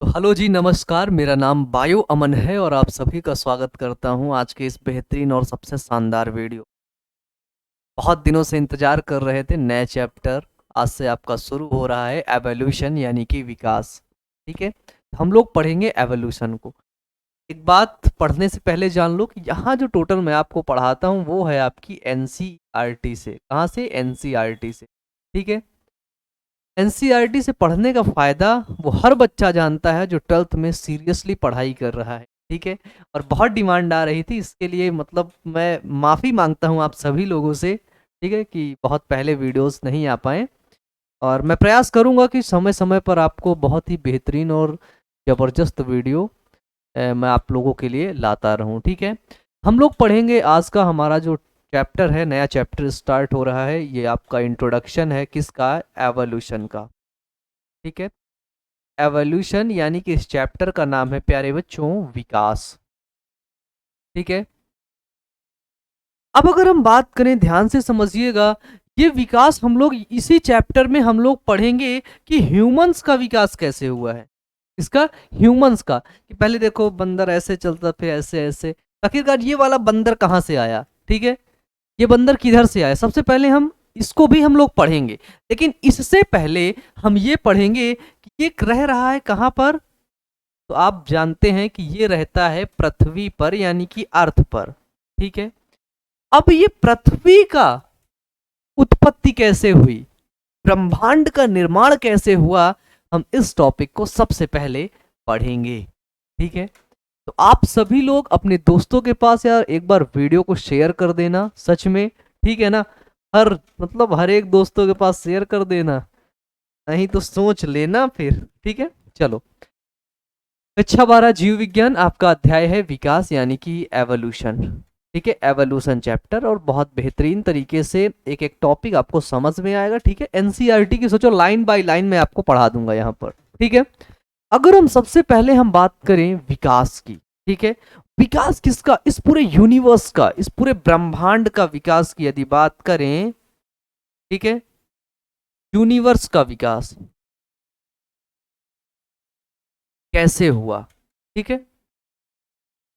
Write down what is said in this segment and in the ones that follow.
तो हेलो जी, नमस्कार। मेरा नाम बायो अमन है और आप सभी का स्वागत करता हूं आज के इस बेहतरीन और सबसे शानदार वीडियो। बहुत दिनों से इंतजार कर रहे थे नए चैप्टर। आज से आपका शुरू हो रहा है एवोल्यूशन यानी कि विकास। ठीक है, हम लोग पढ़ेंगे एवोल्यूशन को। एक बात पढ़ने से पहले जान लो कि यहाँ जो टोटल मैं आपको पढ़ाता हूँ वो है आपकी एनसीईआरटी से। कहाँ से? एनसीईआरटी से। ठीक है, एनसीईआरटी से पढ़ने का फ़ायदा वो हर बच्चा जानता है जो 12th में सीरियसली पढ़ाई कर रहा है। ठीक है, और बहुत डिमांड आ रही थी इसके लिए, मतलब मैं माफ़ी मांगता हूँ आप सभी लोगों से। ठीक है, कि बहुत पहले वीडियोस नहीं आ पाए, और मैं प्रयास करूँगा कि समय समय पर आपको बहुत ही बेहतरीन और ज़बरदस्त वीडियो मैं आप लोगों के लिए लाता रहूं। ठीक है, हम लोग पढ़ेंगे आज का हमारा जो चैप्टर है, नया चैप्टर स्टार्ट हो रहा है। ये आपका इंट्रोडक्शन है किसका? एवोल्यूशन का। ठीक है, एवोल्यूशन यानी कि इस चैप्टर का नाम है प्यारे बच्चों विकास। ठीक है, अब अगर हम बात करें, ध्यान से समझिएगा, ये विकास हम लोग इसी चैप्टर में हम लोग पढ़ेंगे कि ह्यूमंस का विकास कैसे हुआ है। इसका, ह्यूमंस का, कि पहले देखो बंदर ऐसे चलता, फिर ऐसे ऐसे, आखिरकार ये वाला बंदर कहाँ से आया। ठीक है, ये बंदर किधर से आया, सबसे पहले हम इसको भी हम लोग पढ़ेंगे। लेकिन इससे पहले हम ये पढ़ेंगे कि ये रह रहा है कहाँ पर। तो आप जानते हैं कि ये रहता है पृथ्वी पर, यानी कि अर्थ पर। ठीक है, अब ये पृथ्वी का उत्पत्ति कैसे हुई, ब्रह्मांड का निर्माण कैसे हुआ, हम इस टॉपिक को सबसे पहले पढ़ेंगे। ठीक है, तो आप सभी लोग अपने दोस्तों के पास यार एक बार वीडियो को शेयर कर देना, सच में। ठीक है ना, हर एक दोस्तों के पास शेयर कर देना, नहीं तो सोच लेना फिर। ठीक है, चलो। कक्षा 12 जीव विज्ञान, आपका अध्याय है विकास यानी कि एवोल्यूशन। ठीक है, एवोल्यूशन चैप्टर, और बहुत बेहतरीन तरीके से एक एक टॉपिक आपको समझ में आएगा। ठीक है, एनसीईआरटी की सोचो लाइन बाय लाइन मैं आपको पढ़ा दूंगा यहाँ पर। ठीक है, अगर हम सबसे पहले हम बात करें विकास की। ठीक है, विकास किसका? इस पूरे यूनिवर्स का, इस पूरे ब्रह्मांड का विकास की यदि बात करें। ठीक है, यूनिवर्स का विकास कैसे हुआ। ठीक है,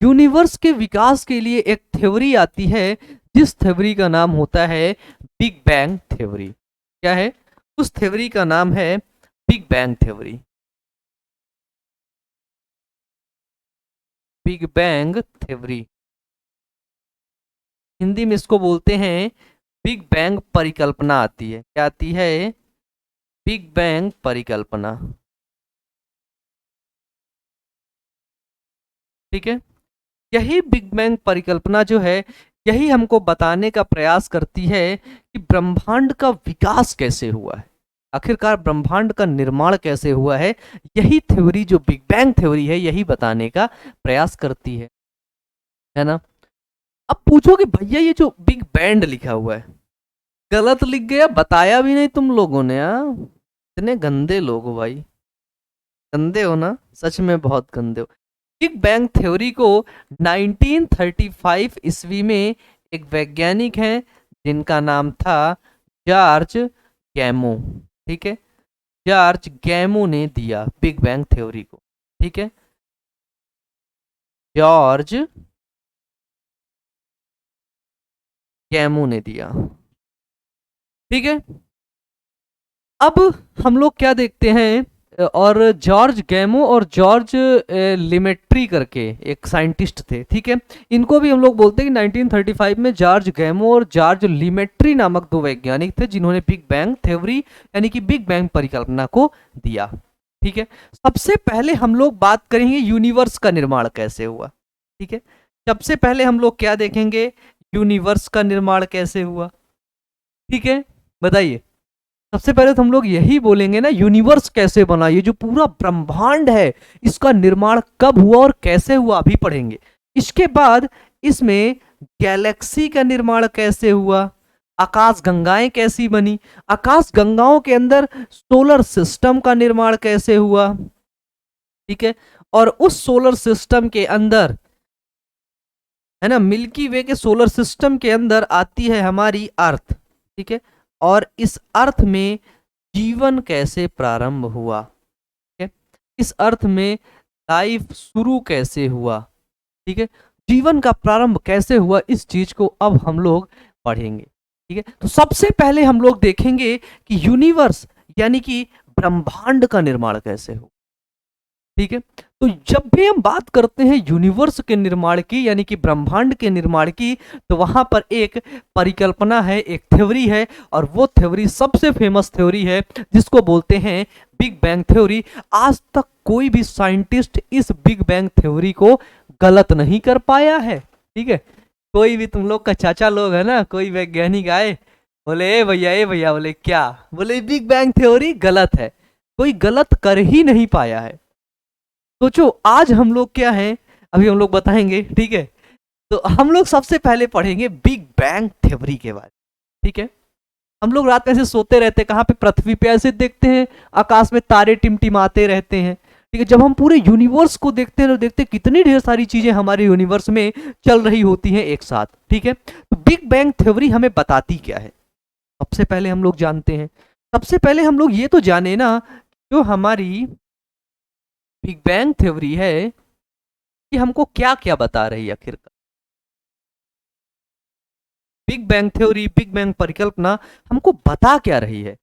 यूनिवर्स के विकास के लिए एक थ्योरी आती है, जिस थ्योरी का नाम होता है बिग बैंग थ्योरी। क्या है? उस थ्योरी का नाम है big bang theory. Big bang theory, Hindi में इसको बोलते हैं बिग बैंग परिकल्पना। आती है, क्या आती है? बिग बैंग परिकल्पना। ठीक है, यही बिग बैंग परिकल्पना जो है, यही हमको बताने का प्रयास करती है कि ब्रह्मांड का विकास कैसे हुआ है, आखिरकार ब्रह्मांड का निर्माण कैसे हुआ है। यही थ्योरी जो बिग बैंग थ्योरी है, यही बताने का प्रयास करती है ना। अब पूछोगे भैया ये जो बिग बैंड लिखा हुआ है, गलत लिख गया, बताया भी नहीं तुम लोगों ने। इतने गंदे लोग हो भाई, गंदे हो ना, सच में बहुत गंदे हो। बिग बैंग थ्योरी को 1935 ईस्वी में एक वैज्ञानिक हैं जिनका नाम था जॉर्ज गैमो। ठीक है, जॉर्ज गैमो ने दिया बिग बैंग थ्योरी को। ठीक है, जॉर्ज गैमो ने दिया। ठीक है, अब हम लोग क्या देखते हैं, और जॉर्ज गैमो और जॉर्ज लिमेट्री करके एक साइंटिस्ट थे। ठीक है, इनको भी हम लोग बोलते हैं कि 1935 में जॉर्ज गैमो और जॉर्ज लिमेट्री नामक दो वैज्ञानिक थे जिन्होंने बिग बैंग थ्योरी यानी कि बिग बैंग परिकल्पना को दिया। ठीक है, सबसे पहले हम लोग बात करेंगे यूनिवर्स का निर्माण कैसे हुआ। ठीक है, सबसे पहले हम लोग क्या देखेंगे, यूनिवर्स का निर्माण कैसे हुआ। ठीक है, बताइए। सबसे पहले तो हम लोग यही बोलेंगे ना, यूनिवर्स कैसे बना, ये जो पूरा ब्रह्मांड है इसका निर्माण कब हुआ और कैसे हुआ, अभी पढ़ेंगे। इसके बाद इसमें गैलेक्सी का निर्माण कैसे हुआ, आकाश गंगाएं कैसी बनी, आकाश गंगाओं के अंदर सोलर सिस्टम का निर्माण कैसे हुआ। ठीक है, और उस सोलर सिस्टम के अंदर, है ना, मिल्की वे के सोलर सिस्टम के अंदर आती है हमारी अर्थ। ठीक है, और इस अर्थ में जीवन कैसे प्रारंभ हुआ। ठीक है, इस अर्थ में लाइफ शुरू कैसे हुआ, ठीक है, जीवन का प्रारंभ कैसे हुआ, इस चीज को अब हम लोग पढ़ेंगे। ठीक है, तो सबसे पहले हम लोग देखेंगे कि यूनिवर्स यानी कि ब्रह्मांड का निर्माण कैसे हो। ठीक है, तो जब भी हम बात करते हैं यूनिवर्स के निर्माण की यानी कि ब्रह्मांड के निर्माण की, तो वहां पर एक परिकल्पना है, एक थ्योरी है, और वो थ्योरी सबसे फेमस थ्योरी है जिसको बोलते हैं बिग बैंग थ्योरी। आज तक कोई भी साइंटिस्ट इस बिग बैंग थ्योरी को गलत नहीं कर पाया है। ठीक है, कोई भी तुम लोग का चाचा लोग है ना, कोई वैज्ञानिक आए बोले ए भैया बोले क्या, बोले बिग बैंग थ्योरी गलत है, कोई गलत कर ही नहीं पाया है। सोचो आज हम लोग क्या हैं, अभी हम लोग बताएंगे। ठीक है, तो हम लोग सबसे पहले पढ़ेंगे बिग बैंग थ्योरी के बारे में। ठीक है, हम लोग रात में ऐसे सोते रहते हैं, कहाँ पे, पृथ्वी पे ऐसे देखते हैं आकाश में तारे टिमटिमाते रहते हैं। ठीक है, जब हम पूरे यूनिवर्स को देखते हैं तो देखते हैं कितनी ढेर सारी चीजें हमारे यूनिवर्स में चल रही होती हैं एक साथ। ठीक है, तो बिग बैंग थ्योरी हमें बताती क्या है, सबसे पहले हम लोग जानते हैं। सबसे पहले हम लोग ये तो जाने ना, जो हमारी बिग बैंग थ्योरी है कि हमको क्या क्या बता रही है आखिरकार। Big bang theory, big bang परिकल्पना हमको बता क्या रही है।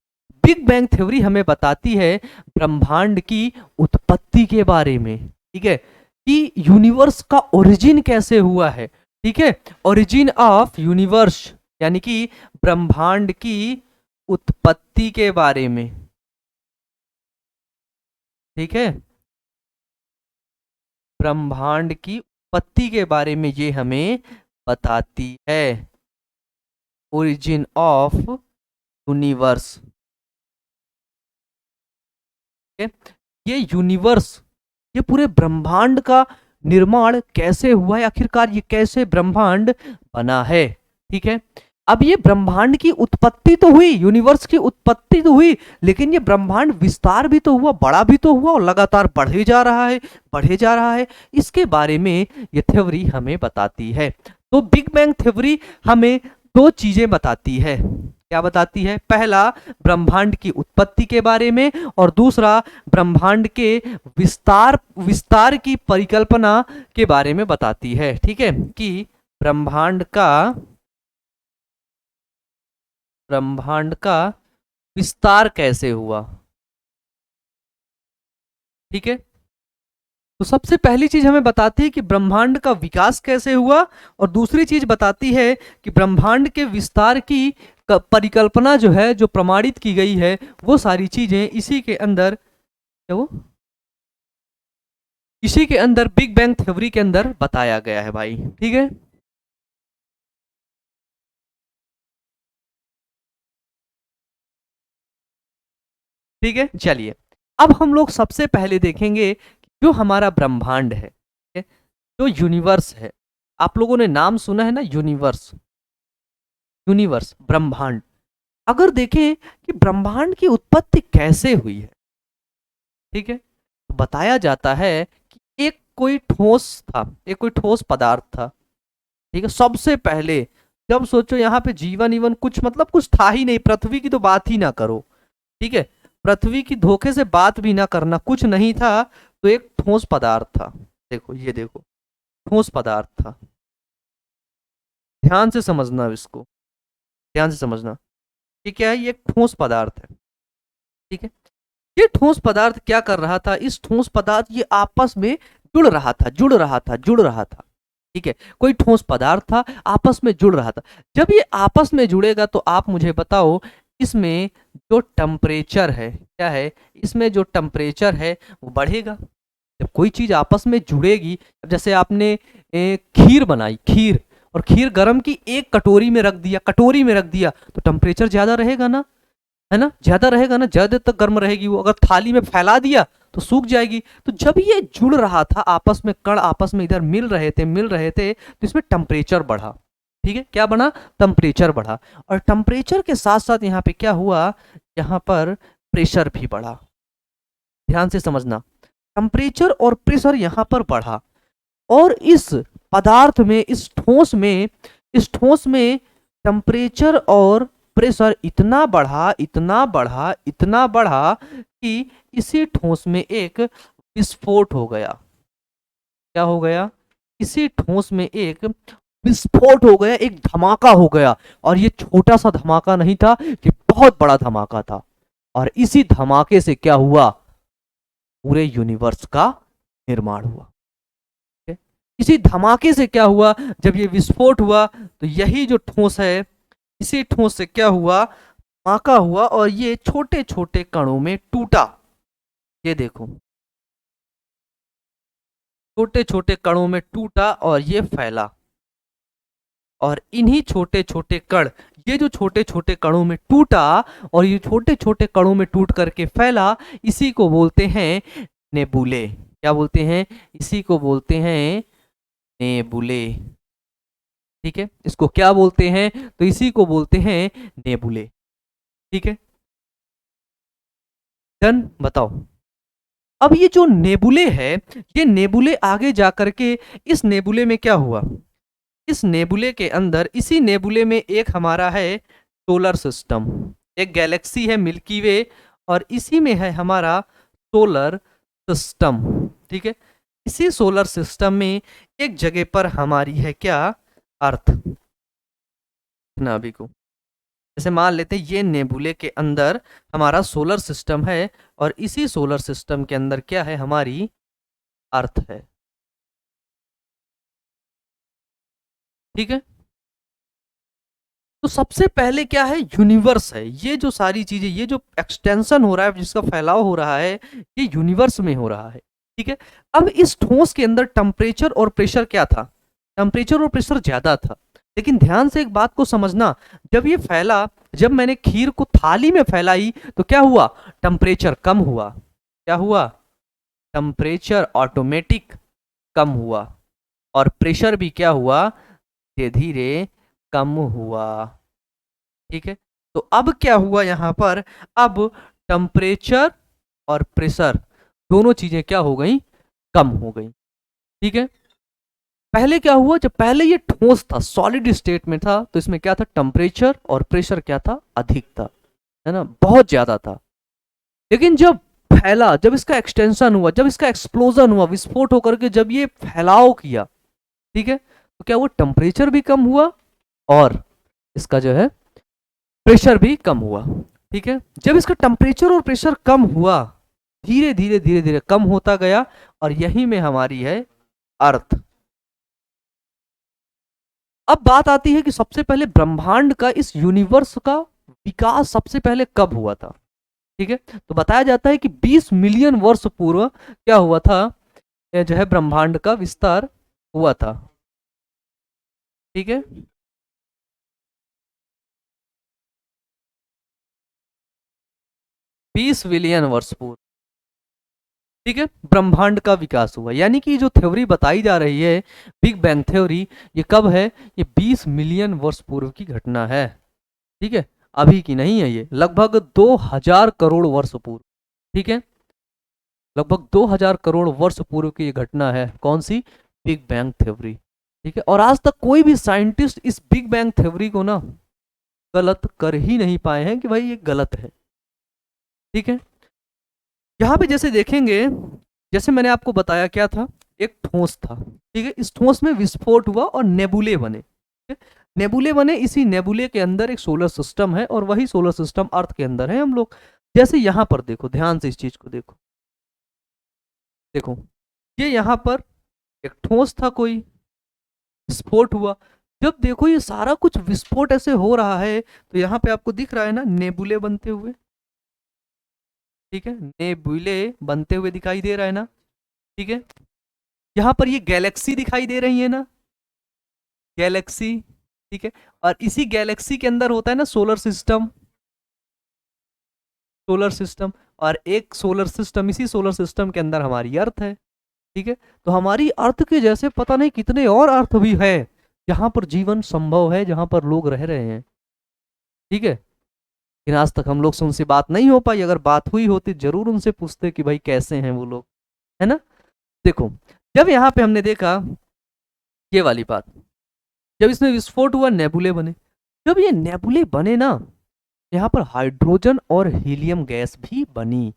बिग बैंग थ्योरी हमें बताती है ब्रह्मांड की उत्पत्ति के बारे में। ठीक है, कि यूनिवर्स का ओरिजिन कैसे हुआ है। ठीक है, ओरिजिन ऑफ यूनिवर्स यानी कि ब्रह्मांड की उत्पत्ति के बारे में। ठीक है, ब्रह्मांड की उत्पत्ति के बारे में ये हमें बताती है, ओरिजिन ऑफ यूनिवर्स। ये यूनिवर्स, ये पूरे ब्रह्मांड का निर्माण कैसे हुआ है, आखिरकार ये कैसे ब्रह्मांड बना है। ठीक है, अब ये ब्रह्मांड की उत्पत्ति तो हुई, यूनिवर्स की उत्पत्ति तो हुई, लेकिन ये ब्रह्मांड विस्तार भी तो हुआ, बड़ा भी तो हुआ, और लगातार बढ़े जा रहा है, बढ़े जा रहा है। इसके बारे में ये थ्योरी हमें बताती है। तो बिग बैंग थ्योरी हमें दो चीजें बताती है। क्या बताती है? पहला, ब्रह्मांड की उत्पत्ति के बारे में, और दूसरा ब्रह्मांड के विस्तार विस्तार की परिकल्पना के बारे में बताती है। ठीक है, कि ब्रह्मांड का विस्तार कैसे हुआ। ठीक है, तो सबसे पहली चीज हमें बताती है कि ब्रह्मांड का विकास कैसे हुआ, और दूसरी चीज बताती है कि ब्रह्मांड के विस्तार की परिकल्पना जो है, जो प्रमाणित की गई है, वो सारी चीजें इसी के अंदर, क्या वो, इसी के अंदर बिग बैंग थ्योरी के अंदर बताया गया है भाई। ठीक है, ठीक है, चलिए अब हम लोग सबसे पहले देखेंगे कि जो हमारा ब्रह्मांड है, ठीक है, जो यूनिवर्स है, आप लोगों ने नाम सुना है ना, यूनिवर्स, यूनिवर्स ब्रह्मांड। अगर देखें कि ब्रह्मांड की उत्पत्ति कैसे हुई है, ठीक है, तो बताया जाता है कि एक कोई ठोस था, एक कोई ठोस पदार्थ था। ठीक है, सबसे पहले जब सोचो यहाँ पे जीवन ईवन कुछ, मतलब कुछ था ही नहीं, पृथ्वी की तो बात ही ना करो। ठीक है, पृथ्वी की धोखे से बात भी ना करना, कुछ नहीं था, तो एक ठोस पदार्थ था। देखो ये देखो, ठोस पदार्थ था। ध्यान से समझना इसको, ध्यान से समझना। ये क्या है? ये एक ठोस पदार्थ है। ठीक है, ये ठोस पदार्थ क्या कर रहा था, इस ठोस पदार्थ ये आपस में जुड़ रहा था, जुड़ रहा था, जुड़ रहा था। ठीक है, कोई ठोस पदार्थ था, आपस में जुड़ रहा था। जब ये आपस में जुड़ेगा तो आप मुझे बताओ, इसमें जो टेम्परेचर है, क्या है, इसमें जो टेम्परेचर है वो बढ़ेगा। जब कोई चीज आपस में जुड़ेगी, अब जैसे आपने खीर बनाई, खीर, और खीर गर्म की, एक कटोरी में रख दिया, कटोरी में रख दिया, तो टेम्परेचर ज्यादा रहेगा ना, है ना, ज्यादा रहेगा ना, ज्यादा तक गर्म रहेगी वो। अगर थाली में फैला दिया तो सूख जाएगी। तो जब ये जुड़ रहा था आपस में, कण आपस में इधर मिल रहे थे, मिल रहे थे, तो इसमें टेम्परेचर बढ़ा। ठीक है, क्या बना? टेम्परेचर बढ़ा। और टेम्परेचर के साथ साथ यहाँ पे क्या हुआ, यहाँ पर प्रेशर भी बढ़ा। ध्यान से समझना, टेम्परेचर और प्रेशर यहाँ पर बढ़ा, और इस पदार्थ में, इस ठोस में टेम्परेचर और प्रेशर इतना बढ़ा, इतना बढ़ा, इतना बढ़ा कि इसी ठोस में एक विस्फोट हो गया। क्या हो गया? इसी ठोस में एक विस्फोट हो गया, एक धमाका हो गया। और ये छोटा सा धमाका नहीं था, ये बहुत बड़ा धमाका था। और इसी धमाके से क्या हुआ? पूरे यूनिवर्स का निर्माण हुआ। ठीक है? इसी धमाके से क्या हुआ? जब ये विस्फोट हुआ तो यही जो ठोस है, इसी ठोस से क्या हुआ? धमाका हुआ और ये छोटे छोटे कणों में टूटा। ये देखो, छोटे छोटे कणों में टूटा और ये फैला। और इन्हीं छोटे छोटे कण, ये जो छोटे छोटे कणों में टूटा और ये छोटे छोटे कणों में टूट करके फैला, इसी को बोलते हैं नेबुले। क्या बोलते हैं? इसी को बोलते हैं नेबुले। ठीक है, इसको क्या बोलते हैं? तो इसी को बोलते हैं नेबुले। ठीक है, डन। बताओ, अब ये जो नेबुले है, ये नेबुले आगे जाकर के इस नेबुले में क्या हुआ? इस नेबुले के अंदर, इसी नेबुले में एक हमारा है सोलर सिस्टम, एक गैलेक्सी है मिल्की वे, और इसी में है हमारा सोलर सिस्टम। ठीक है, इसी सोलर सिस्टम में एक जगह पर हमारी है क्या? अर्थ। ना अभी को जैसे मान लेते हैं ये नेबुले के अंदर हमारा सोलर सिस्टम है, और इसी सोलर सिस्टम के अंदर क्या है? हमारी अर्थ है। ठीक है, तो सबसे पहले क्या है? यूनिवर्स है। ये जो सारी चीजें, ये जो एक्सटेंशन हो रहा है, जिसका फैलाव हो रहा है, ये यूनिवर्स में हो रहा है। ठीक है, अब इस ठोस के अंदर टेम्परेचर और प्रेशर क्या था? टेम्परेचर और प्रेशर ज्यादा था। लेकिन ध्यान से एक बात को समझना, जब ये फैला, जब मैंने खीर को थाली में फैलाई तो क्या हुआ? टेम्परेचर कम हुआ। क्या हुआ? टेम्परेचर ऑटोमेटिक कम हुआ, और प्रेशर भी क्या हुआ? धीरे धीरे कम हुआ। ठीक है, तो अब क्या हुआ यहां पर? अब टेम्परेचर और प्रेशर दोनों चीजें क्या हो गई? कम हो गई। ठीक है, पहले क्या हुआ? जब पहले ये ठोस था, सॉलिड स्टेट में था, तो इसमें क्या था? टेम्परेचर और प्रेशर क्या था? अधिक था, है ना, बहुत ज्यादा था। लेकिन जब फैला, जब इसका एक्सटेंशन हुआ, जब इसका एक्सप्लोजन हुआ, विस्फोट होकर के जब ये फैलाव किया, ठीक है, तो क्या हुआ? टेम्परेचर भी कम हुआ और इसका जो है प्रेशर भी कम हुआ। ठीक है, जब इसका टेम्परेचर और प्रेशर कम हुआ, धीरे धीरे धीरे धीरे कम होता गया, और यही में हमारी है अर्थ। अब बात आती है कि सबसे पहले ब्रह्मांड का, इस यूनिवर्स का विकास सबसे पहले कब हुआ था? ठीक है, तो बताया जाता है कि 20 मिलियन वर्ष पूर्व क्या हुआ था? यह जो है ब्रह्मांड का विस्तार हुआ था। ठीक है, 20 बिलियन वर्ष पूर्व, ठीक है, ब्रह्मांड का विकास हुआ। यानी कि जो थ्योरी बताई जा रही है, बिग बैंग थ्योरी, ये कब है? ये 20 मिलियन वर्ष पूर्व की घटना है। ठीक है, अभी की नहीं है, ये लगभग 2000 करोड़ वर्ष पूर्व। ठीक है, लगभग 2000 करोड़ वर्ष पूर्व की ये घटना है। कौन सी? Big bang theory. ठीक है, और आज तक कोई भी साइंटिस्ट इस बिग बैंग थ्योरी को ना गलत कर ही नहीं पाए हैं कि भाई ये गलत है। ठीक है, यहाँ पे जैसे देखेंगे, जैसे मैंने आपको बताया क्या था? एक ठोस था। ठीक है, इस ठोस में विस्फोट हुआ और नेबुले बने। ठीक है? नेबुले बने, इसी नेबुले के अंदर एक सोलर सिस्टम है, और वही सोलर सिस्टम अर्थ के अंदर है हम लोग। जैसे यहाँ पर देखो, ध्यान से इस चीज को देखो, देखो ये यहाँ पर एक ठोस था, कोई विस्फोट हुआ। जब देखो ये सारा कुछ विस्फोट ऐसे हो रहा है, तो यहाँ पे आपको दिख रहा है ना नेबुले बनते हुए। ठीक है, नेबुले बनते हुए दिखाई दे रहा है ना। ठीक है, यहाँ पर ये गैलेक्सी दिखाई दे रही है ना, गैलेक्सी। ठीक है, और इसी गैलेक्सी के अंदर होता है ना सोलर सिस्टम, सोलर सिस्टम, और एक सोलर सिस्टम, इसी सोलर सिस्टम के अंदर हमारी अर्थ है। ठीक है, तो हमारी अर्थ के जैसे पता नहीं कितने और अर्थ भी है जहां पर जीवन संभव है, जहां पर लोग रह रहे हैं। ठीक है, लेकिन आज तक हम लोग से उनसे बात नहीं हो पाई। अगर बात हुई होती जरूर उनसे पूछते कि भाई कैसे हैं वो लोग, है ना। देखो, जब यहाँ पे हमने देखा ये वाली बात, जब इसमें विस्फोट हुआ, नेबुले बने। जब ये नेबुले बने ना, यहाँ पर हाइड्रोजन और हीलियम गैस भी बनी।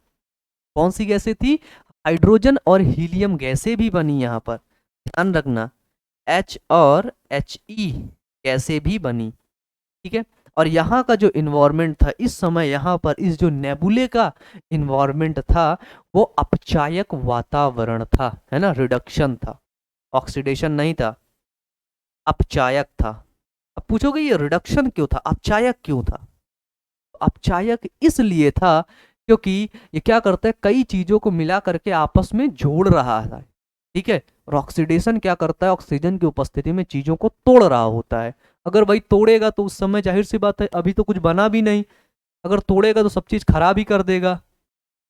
कौन सी गैसें थी? हाइड्रोजन और हीलियम गैसें भी बनी यहाँ पर, ध्यान रखना, H और He गैसें भी बनी, ठीक है। और यहाँ का जो इन्वायरमेंट था इस समय, यहाँ पर इस जो नेबुले का इन्वायरमेंट था वो अपचायक वातावरण था, है ना, रिडक्शन था, ऑक्सीडेशन नहीं था, अपचायक था। अब पूछोगे ये रिडक्शन क्यों था, अपचायक क्यों था? अपचायक इसलिए था क्योंकि ये क्या करता है, कई चीजों को मिला करके आपस में जोड़ रहा है, ठीक है। और ऑक्सीडेशन क्या करता है, ऑक्सीजन की उपस्थिति में चीजों को तोड़ रहा होता है। अगर भाई तोड़ेगा तो उस समय जाहिर सी बात है, अभी तो कुछ बना भी नहीं, अगर तोड़ेगा तो सब चीज खराब ही कर देगा,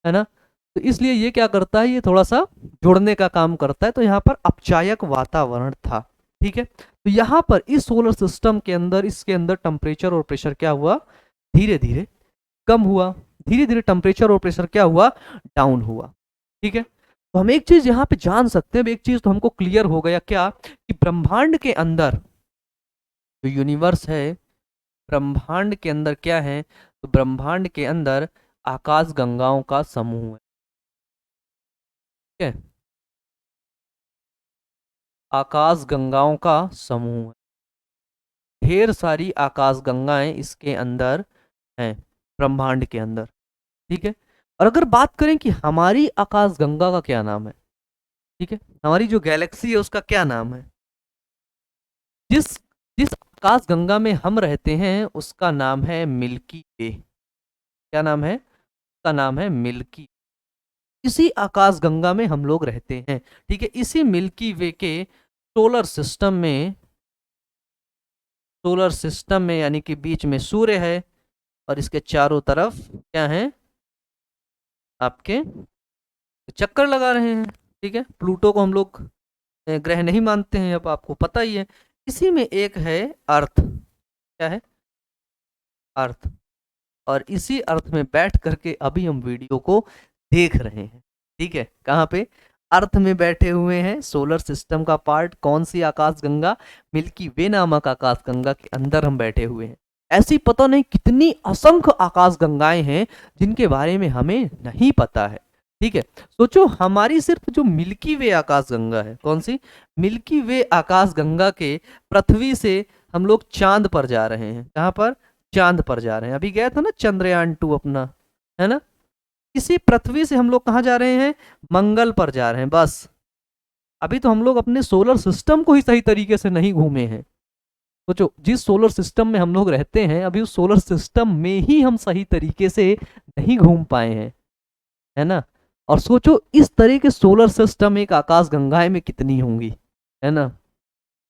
है ना। तो इसलिए ये क्या करता है, ये थोड़ा सा जोड़ने का काम करता है। तो यहाँ पर अपचायक वातावरण था, ठीक है। तो यहाँ पर इस सोलर सिस्टम के अंदर, इसके अंदर टेम्परेचर और प्रेशर क्या हुआ, धीरे धीरे कम हुआ, धीरे धीरे टेम्परेचर और प्रेशर क्या हुआ, डाउन हुआ, ठीक है। तो हम एक चीज यहाँ पे जान सकते हैं, एक चीज तो हमको क्लियर हो गया क्या, कि ब्रह्मांड के अंदर जो यूनिवर्स है, ब्रह्मांड के अंदर क्या है, तो ब्रह्मांड के अंदर आकाश गंगाओं का समूह है, ठीक है, आकाश गंगाओं का समूह है, ढेर सारी आकाश गंगाएं इसके अंदर हैं, ब्रह्मांड के अंदर, ठीक है। और अगर बात करें कि हमारी आकाश गंगा का क्या नाम है, ठीक है, हमारी जो गैलेक्सी है उसका क्या नाम है, जिस जिस आकाश गंगा में हम रहते हैं उसका नाम है मिल्की वे, क्या नाम है, उसका नाम है मिल्की, इसी आकाश गंगा में हम लोग रहते हैं, ठीक है। इसी मिल्की वे के सोलर सिस्टम में, सोलर सिस्टम में यानी कि बीच में सूर्य है और इसके चारों तरफ क्या है, आपके चक्कर लगा रहे हैं, ठीक है। प्लूटो को हम लोग ग्रह नहीं मानते हैं, अब आपको पता ही है। इसी में एक है अर्थ, क्या है, अर्थ, और इसी अर्थ में बैठ करके अभी हम वीडियो को देख रहे हैं, ठीक है। कहाँ पे, अर्थ में बैठे हुए हैं, सोलर सिस्टम का पार्ट कौन सी आकाश गंगा, मिल्की वे नामक आकाश गंगा के अंदर हम बैठे हुए हैं। ऐसी पता नहीं कितनी असंख्य आकाश गंगाएं हैं जिनके बारे में हमें नहीं पता है, ठीक है। सोचो हमारी सिर्फ जो मिल्की वे आकाश गंगा है, कौन सी, मिल्की वे आकाश गंगा के पृथ्वी से हम लोग चांद पर जा रहे हैं, कहाँ पर, चांद पर जा रहे हैं। अभी गया था ना चंद्रयान 2 अपना, है ना। इसी पृथ्वी से हम लोग कहाँ जा रहे हैं, मंगल पर जा रहे हैं, बस। अभी तो हम लोग अपने सोलर सिस्टम को ही सही तरीके से नहीं घूमे हैं। सोचो जिस सोलर सिस्टम में हम लोग रहते हैं, अभी उस सोलर सिस्टम में ही हम सही तरीके से नहीं घूम पाए हैं, है ना। और सोचो इस तरह के सोलर सिस्टम एक आकाश गंगाएं में कितनी होंगी, है ना।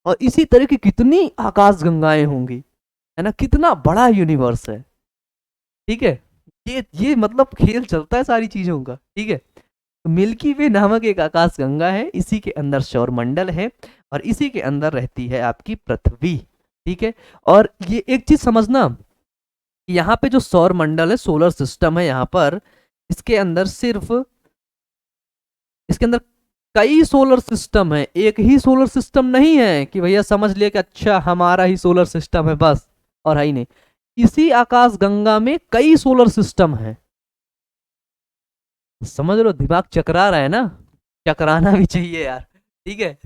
और इसी तरह की कितनी आकाश गंगाएं होंगी, है ना, कितना बड़ा यूनिवर्स है, ठीक है। ये मतलब खेल चलता है सारी चीजों का, ठीक है। मिल्की वे नामक एक आकाश गंगा है, इसी के अंदर सौर मंडल है और इसी के अंदर रहती है आपकी पृथ्वी, ठीक है। और ये एक चीज समझना, यहाँ पे जो सौर मंडल है, सोलर सिस्टम है, यहाँ पर इसके अंदर सिर्फ, इसके अंदर कई सोलर सिस्टम है, एक ही सोलर सिस्टम नहीं है कि भैया समझ लिया कि अच्छा हमारा ही सोलर सिस्टम है बस, और है ही नहीं। इसी आकाश गंगा में कई सोलर सिस्टम है, समझ लो, दिमाग चकरा रहा है ना, चकराना भी चाहिए यार, ठीक है।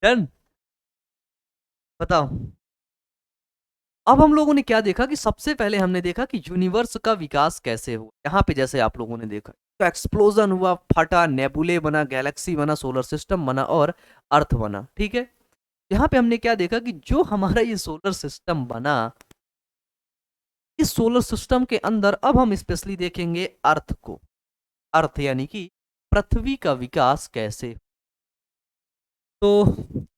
डन, बताओ। अब हम लोगों ने क्या देखा कि सबसे पहले हमने देखा कि यूनिवर्स का विकास कैसे हुआ, यहाँ पे जैसे आप लोगों ने देखा तो एक्सप्लोजन हुआ, फटा, नेबुले बना, गैलेक्सी बना, सोलर सिस्टम बना और अर्थ बना, ठीक है। यहाँ पे हमने क्या देखा कि जो हमारा ये सोलर सिस्टम बना, इस सोलर सिस्टम के अंदर अब हम स्पेशली देखेंगे अर्थ को, अर्थ यानी कि पृथ्वी का विकास कैसे। तो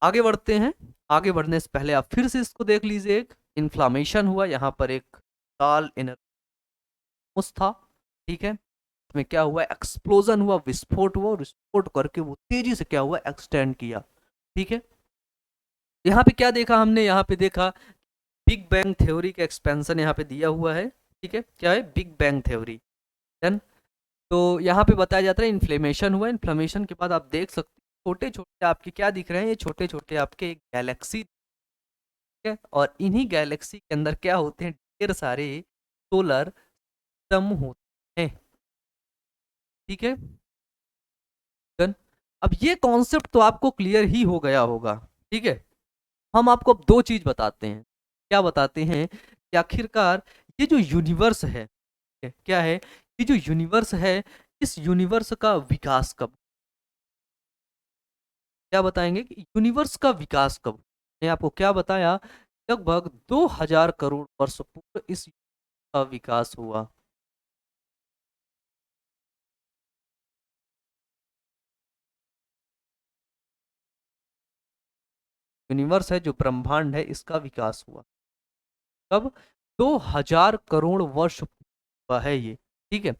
आगे बढ़ते हैं, आगे बढ़ने से पहले आप फिर से इसको देख लीजिए, एक इन्फ्लामेशन हुआ, यहाँ पर एक लाल इनर था, ठीक है। इसमें क्या हुआ, एक्सप्लोजन हुआ, विस्फोट हुआ, और विस्फोट करके वो तेजी से क्या हुआ, एक्सटेंड किया, ठीक है। यहाँ पे क्या देखा हमने, यहाँ पे देखा बिग बैंग थ्योरी का एक्सपेंशन यहाँ पे दिया हुआ है, ठीक है, क्या है, बिग बैंग थ्योरी। देन तो यहाँ पे बताया जाता है इन्फ्लेमेशन हुआ, इन्फ्लेमेशन के बाद आप देख सकते हैं छोटे छोटे आपके क्या दिख रहे हैं, ये छोटे छोटे आपके गैलेक्सी, ठीक है। और इन्हीं गैलेक्सी के अंदर क्या होते हैं, ढेर सारे सोलर सिस्टम होते हैं, ठीक है। डन। अब ये कॉन्सेप्ट तो आपको क्लियर ही हो गया होगा, ठीक है। हम आपको अब दो चीज बताते हैं। क्या बताते हैं कि आखिरकार ये जो यूनिवर्स है, क्या है, ये जो यूनिवर्स है, इस यूनिवर्स का विकास कब, क्या बताएंगे कि यूनिवर्स का विकास कब। मैंने आपको क्या बताया, लगभग 2000 करोड़ वर्ष पूर्व इस का विकास हुआ। यूनिवर्स है जो ब्रह्मांड है, इसका विकास हुआ कब, 2000 करोड़ वर्ष हुआ है ये, ठीक है।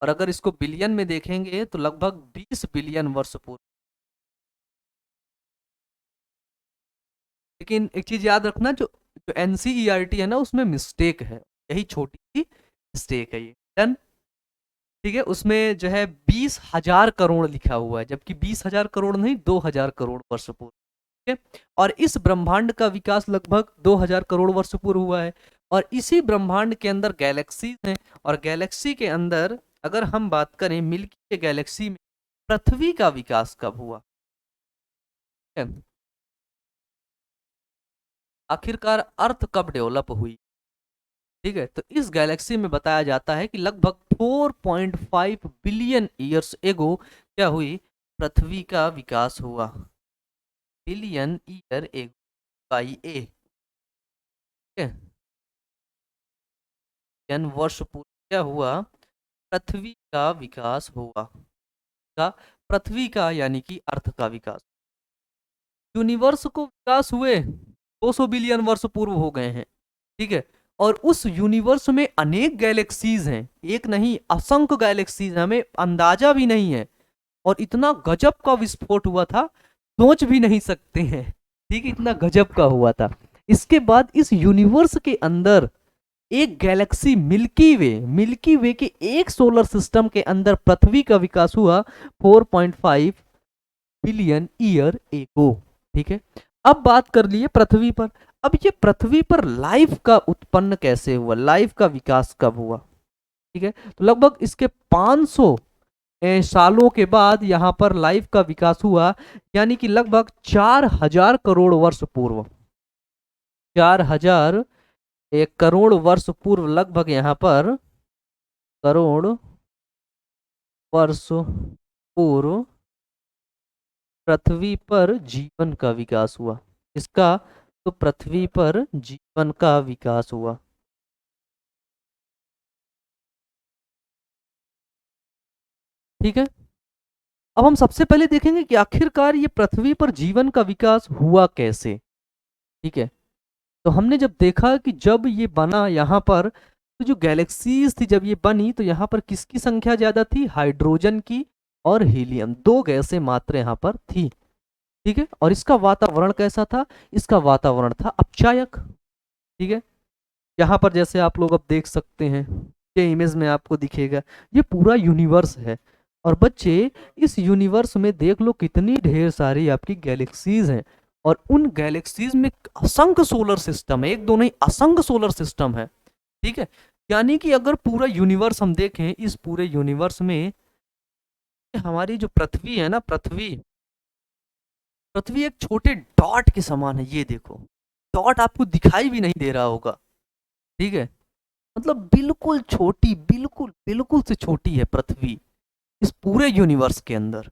और अगर इसको बिलियन में देखेंगे तो लगभग 20 बिलियन वर्ष पूर्व। लेकिन एक चीज याद रखना, जो जो एनसीईआरटी है ना, उसमें मिस्टेक है, यही छोटी सी मिस्टेक है ये। डन। ठीक है, उसमें जो है 20,000 करोड़ लिखा हुआ है, जबकि 20,000 करोड़ नहीं, 2000 करोड़ वर्ष पूर्व। ठीक है, और इस ब्रह्मांड का विकास लगभग 2000 करोड़ वर्ष पूर्व हुआ है। और इसी ब्रह्मांड के अंदर गैलेक्सी हैं, और गैलेक्सी के अंदर अगर हम बात करें मिल्की के गैलेक्सी में पृथ्वी का विकास कब हुआ, ठीक है? आखिरकार अर्थ कब डेवलप हुई, ठीक है। तो इस गैलेक्सी में बताया जाता है कि लगभग 4.5 बिलियन ईयर्स एगो क्या हुई, पृथ्वी का विकास हुआ। बिलियन ईयर एगो बाई ए, ठीक है, बिलियन वर्ष पूर्व क्या हुआ, पृथ्वी का विकास हुआ। का पृथ्वी का यानी कि अर्थ का विकास। यूनिवर्स को विकास हुए 200 बिलियन वर्ष पूर्व हो गए हैं, ठीक है। और उस यूनिवर्स में अनेक गैलेक्सीज हैं, एक नहीं असंख्य गैलेक्सीज हैं, हमें अंदाजा भी नहीं है। और इतना गजब का विस्फोट हुआ था, सोच भी नहीं सकते हैं, ठीक है, इतना गजब का हुआ था। इसके बाद इस यूनिवर्स के अंदर एक गैलेक्सी मिल्की वे के एक सोलर सिस्टम के अंदर पृथ्वी का विकास हुआ 4.5 बिलियन ईयर एगो, ठीक है। अब बात कर लिए पृथ्वी पर। अब ये पृथ्वी पर लाइफ का उत्पन्न कैसे हुआ, लाइफ का विकास कब हुआ, ठीक है। तो लगभग इसके 500 सालों के बाद यहाँ पर लाइफ का विकास हुआ, यानी कि लगभग 4000 करोड़ वर्ष पूर्व, 4000 एक करोड़ वर्ष पूर्व लगभग यहाँ पर करोड़ वर्ष पूर्व पृथ्वी पर जीवन का विकास हुआ। इसका, तो पृथ्वी पर जीवन का विकास हुआ, ठीक है। अब हम सबसे पहले देखेंगे कि आखिरकार ये पृथ्वी पर जीवन का विकास हुआ कैसे, ठीक है। तो हमने जब देखा कि जब ये बना यहाँ पर, तो जो गैलेक्सीज थी जब ये बनी तो यहाँ पर किसकी संख्या ज्यादा थी, हाइड्रोजन की और हीलियम, दो गैसें मात्र यहाँ पर थी, ठीक है। और इसका वातावरण कैसा था, इसका वातावरण था अपचायक, ठीक है। यहाँ पर जैसे आप लोग अब देख सकते हैं, ये इमेज में आपको दिखेगा, ये पूरा यूनिवर्स है। और बच्चे, इस यूनिवर्स में देख लो कितनी ढेर सारी आपकी गैलेक्सीज हैं, और उन गैलेक्सीज में असंख्य सोलर सिस्टम है, एक दो नहीं असंख्य सोलर सिस्टम है, ठीक है। यानी कि अगर पूरा यूनिवर्स हम देखें, इस पूरे यूनिवर्स में हमारी जो पृथ्वी है ना, पृथ्वी पृथ्वी एक छोटे डॉट के समान है, ये देखो, डॉट आपको दिखाई भी नहीं दे रहा होगा, ठीक है। मतलब बिल्कुल छोटी, बिल्कुल बिल्कुल से छोटी है पृथ्वी इस पूरे यूनिवर्स के अंदर,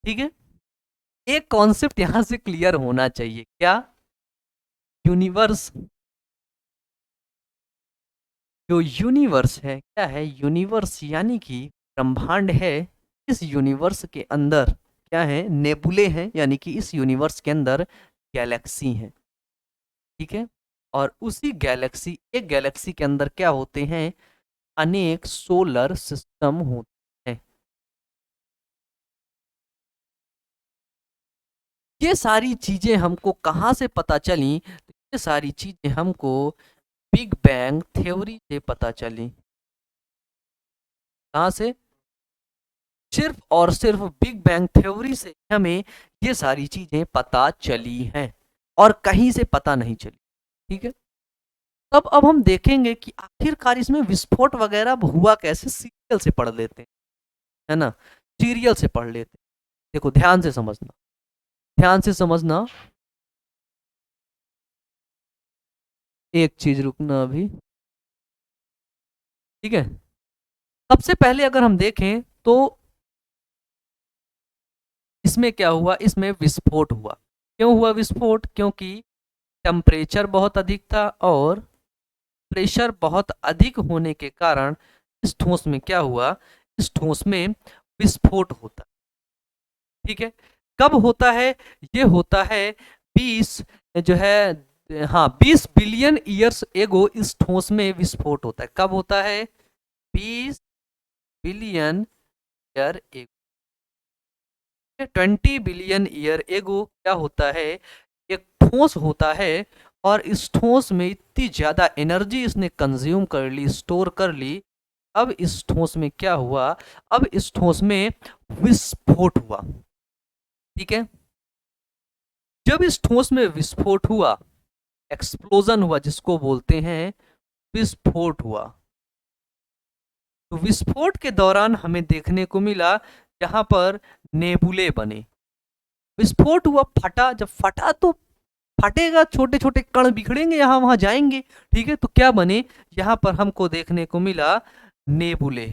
ठीक है। एक कॉन्सेप्ट यहां से क्लियर होना चाहिए, क्या, यूनिवर्स, जो यूनिवर्स है क्या है, यूनिवर्स यानी कि ब्रह्मांड है। इस यूनिवर्स के अंदर क्या है, नेबुले हैं, यानी कि इस यूनिवर्स के अंदर गैलेक्सी हैं, ठीक है। और उसी गैलेक्सी, एक गैलेक्सी के अंदर क्या होते हैं, अनेक सोलर सिस्टम होते हैं। ये सारी चीजें हमको कहाँ से पता चली, तो ये सारी चीजें हमको बिग बैंग थ्योरी से पता चली। कहाँ से, सिर्फ और सिर्फ बिग बैंग थ्योरी से हमें ये सारी चीजें पता चली हैं, और कहीं से पता नहीं चली, ठीक है। तब अब हम देखेंगे कि आखिरकार इसमें विस्फोट वगैरह हुआ कैसे, सीरियल से पढ़ लेते हैं, है ना, सीरियल से पढ़ लेते हैं। देखो ध्यान से समझना, ध्यान से समझना। एक चीज रुकना अभी, ठीक है। सबसे पहले अगर हम देखें तो इसमें क्या हुआ, इसमें विस्फोट हुआ। क्यों हुआ विस्फोट? क्योंकि टेम्परेचर बहुत अधिक था और प्रेशर बहुत अधिक होने के कारण इस ठोस में क्या हुआ, इस ठोस में विस्फोट होता। ठीक है, कब होता है? ये होता है 20 जो है, हाँ 20 बिलियन ईयर्स एगो इस ठोस में विस्फोट होता है। कब होता है? 20 billion year ago, 20 billion year ago क्या होता है, एक ठोस होता है और इस ठोस में इतनी ज्यादा एनर्जी इसने कंज्यूम कर ली, स्टोर कर ली। अब इस ठोस में क्या हुआ, अब इस ठोस में विस्फोट हुआ। ठीक है, जब इस ठोस में विस्फोट हुआ, एक्सप्लोजन हुआ, जिसको बोलते हैं विस्फोट हुआ, तो विस्फोट के दौरान हमें देखने को मिला यहाँ पर नेबुले बने। विस्फोट हुआ, फटा, जब फटा तो फटेगा, छोटे छोटे कण बिखरेंगे, यहाँ वहां जाएंगे। ठीक है, तो क्या बने, यहाँ पर हमको देखने को मिला नेबुले,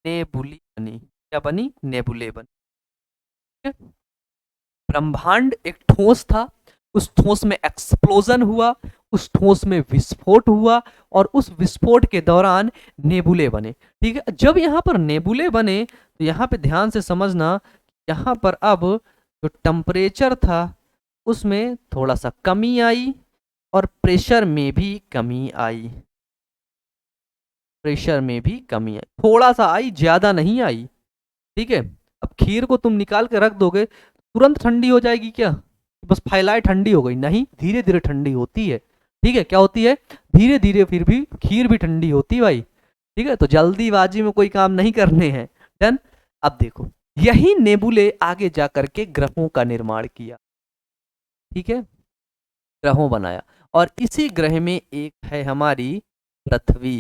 नेबुली बनी। क्या बनी? नेबुले बनी। ठीक है? ब्रह्मांड एक ठोस था, उस ठोस में एक्सप्लोजन हुआ, उस ठोस में विस्फोट हुआ और उस विस्फोट के दौरान नेबुले बने। ठीक है, जब यहाँ पर नेबुले बने तो यहाँ पे ध्यान से समझना, यहाँ पर अब जो टेम्परेचर था उसमें थोड़ा सा कमी आई और प्रेशर में भी कमी आई। प्रेशर में भी कमी आई, थोड़ा सा आई, ज्यादा नहीं आई। ठीक है, अब खीर को तुम निकाल के रख दोगे तुरंत ठंडी हो जाएगी क्या? बस फैलाए ठंडी हो गई? नहीं, धीरे धीरे ठंडी होती है। ठीक है, क्या होती है? धीरे धीरे फिर भी खीर भी ठंडी होती है भाई। ठीक है, तो जल्दीबाजी में कोई काम नहीं करने हैं। डन। अब देखो, यही नेबुले आगे जा करके ग्रहों का निर्माण किया। ठीक है, ग्रहों बनाया और इसी ग्रह में एक है हमारी पृथ्वी।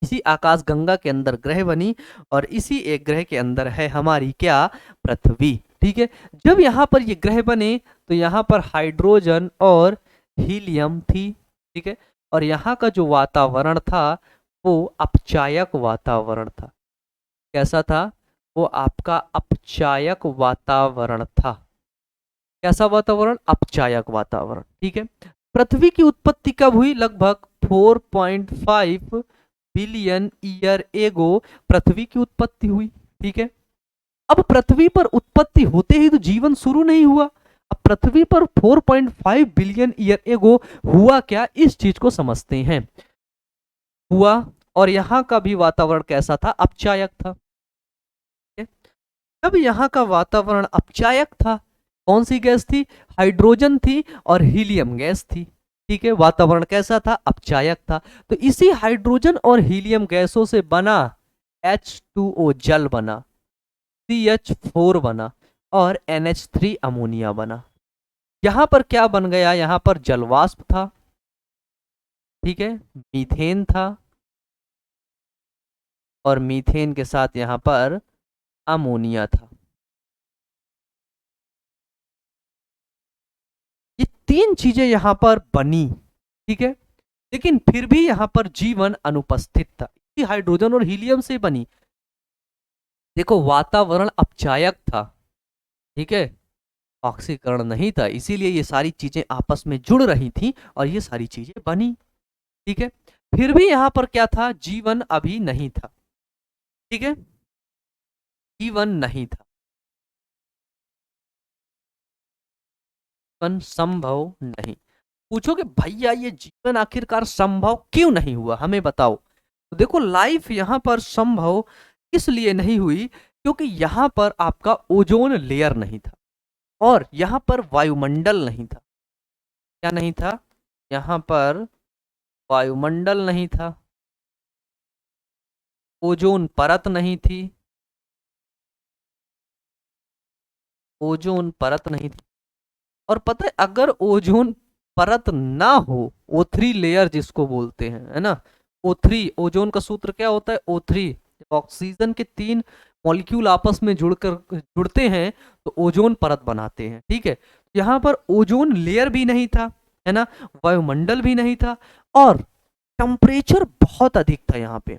इसी आकाश गंगा के अंदर ग्रह बनी और इसी एक ग्रह के अंदर है हमारी क्या? पृथ्वी। ठीक है, जब यहाँ पर ये ग्रह बने तो यहाँ पर हाइड्रोजन और हीलियम थी। ठीक है, और यहाँ का जो वातावरण था वो अपचायक वातावरण था। कैसा था? वो आपका अपचायक वातावरण था। कैसा वातावरण? अपचायक वातावरण। ठीक है, पृथ्वी की उत्पत्ति कब हुई? लगभग 4.5 बिलियन ईयर एगो पृथ्वी की उत्पत्ति हुई। ठीक है, अब पृथ्वी पर उत्पत्ति होते ही तो जीवन शुरू नहीं हुआ। अब पृथ्वी पर 4.5 बिलियन ईयर एगो हुआ क्या, इस चीज को समझते हैं। हुआ, और यहाँ का भी वातावरण कैसा था? अपचायक था। ठीक है? जब यहाँ का वातावरण अपचायक था, कौन सी गैस थी? हाइड्रोजन थी और हीलियम गैस थी। ठीक है, वातावरण कैसा था? अपचायक था। तो इसी हाइड्रोजन और हीलियम गैसों से बना H2O जल बना, CH4 बना और NH3 अमोनिया बना। यहां पर क्या बन गया? यहां पर जलवाष्प था। ठीक है, मीथेन था और मीथेन के साथ यहां पर अमोनिया था। ये तीन चीजें यहां पर बनी। ठीक है, लेकिन फिर भी यहां पर जीवन अनुपस्थित था। हाइड्रोजन और हीलियम से बनी। देखो, वातावरण अपचायक था। ठीक है, ऑक्सीकरण नहीं था, इसीलिए ये सारी चीजें आपस में जुड़ रही थी और ये सारी चीजें बनी। ठीक है, फिर भी यहां पर क्या था? जीवन अभी नहीं था। ठीक है, जीवन नहीं था, जीवन संभव नहीं। पूछोगे भैया ये जीवन आखिरकार संभव क्यों नहीं हुआ, हमें बताओ। तो देखो, लाइफ यहां पर संभव इसलिए नहीं हुई क्योंकि यहां पर आपका ओजोन लेयर नहीं था और यहां पर वायुमंडल नहीं था। क्या नहीं था? यहां पर वायुमंडल नहीं था, ओजोन परत नहीं थी, ओजोन परत नहीं थी। और पता है, अगर ओजोन परत ना हो, O3 लेयर जिसको बोलते हैं, है ना, O3, ओजोन का सूत्र क्या होता है? O3। ऑक्सीजन के 3 मॉलिक्यूल आपस में जुड़ते हैं तो ओजोन परत बनाते हैं। ठीक है, यहाँ पर ओजोन लेयर भी नहीं था, है ना, वायुमंडल भी नहीं था, और टेम्परेचर बहुत अधिक था। यहाँ पे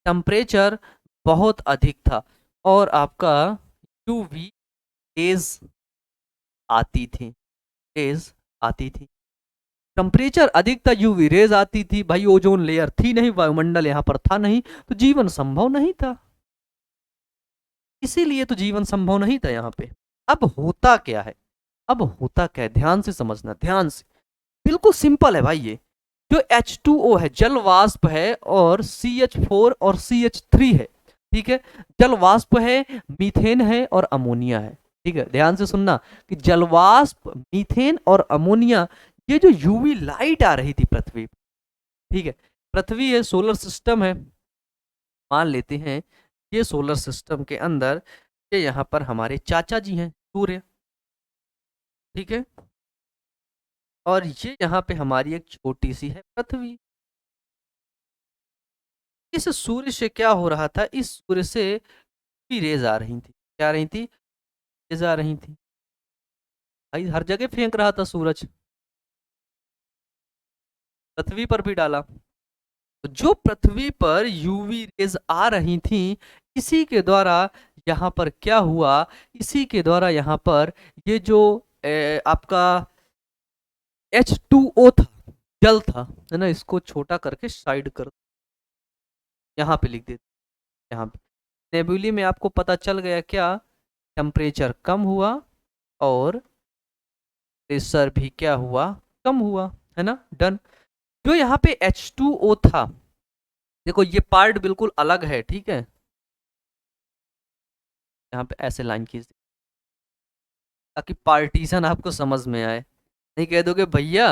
टेम्परेचर बहुत अधिक था, और आपका यूवी रेज आती थी, रेज आती थी। टेम्परेचर अधिक था, यूवी रेज आती थी, भाई ओजोन लेयर थी नहीं, वायुमंडल यहाँ पर था नहीं, तो जीवन संभव नहीं था। इसीलिए तो जीवन संभव नहीं था यहाँ पे। अब होता क्या है, अब होता क्या है, ध्यान से समझना, ध्यान से, बिल्कुल सिंपल है भाई। ये जो H2O है, जल वाष्प है, और CH4 और CH3 है। ठीक है, जल वाष्प है, मीथेन है और अमोनिया है। ठीक है, ध्यान से सुनना कि जल वाष्प, मीथेन और अमोनिया, ये जो यूवी लाइट आ रही थी पृथ्वी, ठीक है, पृथ्वी है, सोलर सिस्टम है, मान लेते हैं ये सोलर सिस्टम के अंदर, ये यहाँ पर हमारे चाचा जी हैं सूर्य, ठीक है, और ये यहाँ पे हमारी एक छोटी सी है पृथ्वी। इस सूर्य से क्या हो रहा था, इस सूर्य से भी रेज आ रही थी, क्या आ रही थी, रेज आ रही थी। भाई हर जगह फेंक रहा था सूरज, पृथ्वी पर भी डाला। तो जो पृथ्वी पर यूवी रेज आ रही थी, इसी के द्वारा यहाँ पर क्या हुआ, इसी के द्वारा यहाँ पर ये जो आपका H2O था, जल था, है ना, इसको छोटा करके साइड कर, यहाँ पे लिख देते, यहाँ पे नेबुली में आपको पता चल गया क्या, टेम्परेचर कम हुआ और प्रेशर भी क्या हुआ, कम हुआ, है ना, डन। जो यहाँ पे H2O था, देखो ये पार्ट बिल्कुल अलग है, ठीक है, यहाँ पे ऐसे लाइन खींच ताकि पार्टीशन आपको समझ में आए, नहीं कह दोगे भैया